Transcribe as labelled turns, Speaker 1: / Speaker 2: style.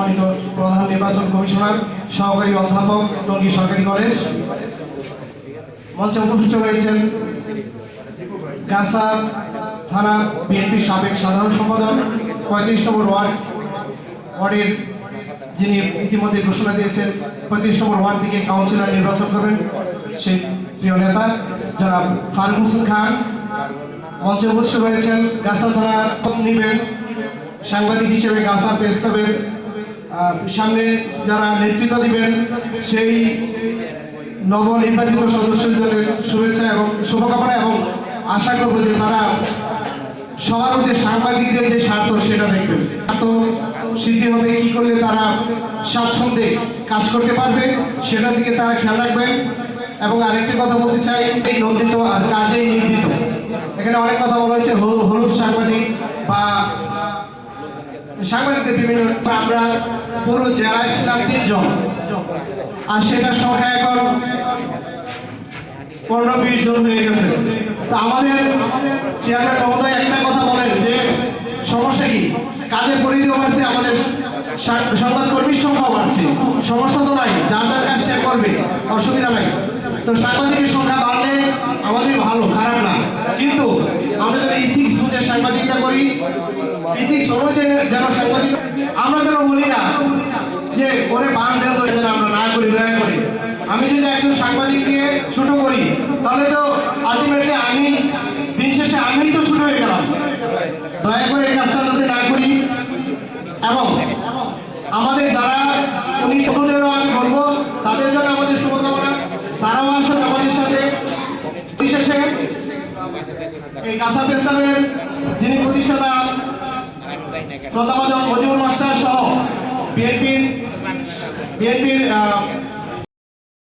Speaker 1: সম্মানিত প্রধান নির্বাচন কমিশনার, সহকারী অধ্যাপক, টঙ্গী সরকারি কলেজ। মঞ্চে উপস্থিত রয়েছেন গাছা থানা বিএনপির সাবেক সাধারণ সম্পাদক, 35 নম্বর ওয়ার্ডের যিনি ইতিমধ্যে ঘোষণা দিয়েছেন 35 নম্বর ওয়ার্ড থেকে কাউন্সিলর নির্বাচন করবেন, সেই প্রিয় নেতা জনাব ফারুক হোসেন খান। মঞ্চে উপস্থিত রয়েছেন গাছা থানা নিবেন সাংবাদিক হিসেবে গাছা প্রেস ক্লাবের সামনে যারা নেতৃত্ব দিবেন সেই নবনির্বাচিত সদস্যদের শুভেচ্ছা এবং শুভকামনা, এবং আশা করব যে তারা সবার মধ্যে সাংবাদিকদের যে স্বার্থ সেটা দেখবেন। স্বার্থ সিদ্ধি হবে কি করলে তারা স্বাচ্ছন্দ্যে কাজ করতে পারবে, সেটার দিকে তারা খেয়াল রাখবেন। এবং আরেকটি কথা বলতে চাই, এই নন্দিত আর কাজেই নির্দিত। এখানে অনেক কথা বলা হয়েছে হলুদ সাংবাদিক বা সাংবাদিকদের বিভিন্ন, আমরা পুরো জেলায় ছিলাম 3 জন, আর সেটার সংখ্যা এখন 15-20 জন হয়ে গেছে। তো আমাদের চেয়ারম্যান মহোদয় একটা কথা বলেন যে সমস্যা কি, কাজের পরিধিও বাড়ছে, আমাদের সংবাদ কর্মীর সংখ্যাও বাড়ছে, সমস্যা তো নাই, যার যার কাজ সে করবে, অসুবিধা নাই। তো সাংবাদিকের সংখ্যা বাড়লে আমাদের ভালো, খারাপ না, কিন্তু আমরা যেন ইথিক্স বুঝে সাংবাদিকতা করি, ইথিক্স অনুযায়ী যেন সাংবাদিক, আমরা যেন বলি না যে ওরে বান দেন, যেন আমরা না করি, দয়া করি। আমি যদি একজন সাংবাদিককে ছোট করি তাহলে তো আলটিমেটলি আমি দিন শেষে আমিই তো ছোট হয়ে গেলাম। দয়া করে এই কাজটা যাতে না করি। এবং আমাদের যারা উনি ছোটদেরও আমি বলবো, তাদের জন্য আমাদের শুভকামনা, তারাও আসুন আমাদের সাথে। বিশেষে এই গাছা প্রেস ক্লাবের যিনি প্রতিষ্ঠাতা শ্রদ্ধাভাজন মজিবুর মাস্টার সহ বিএনপির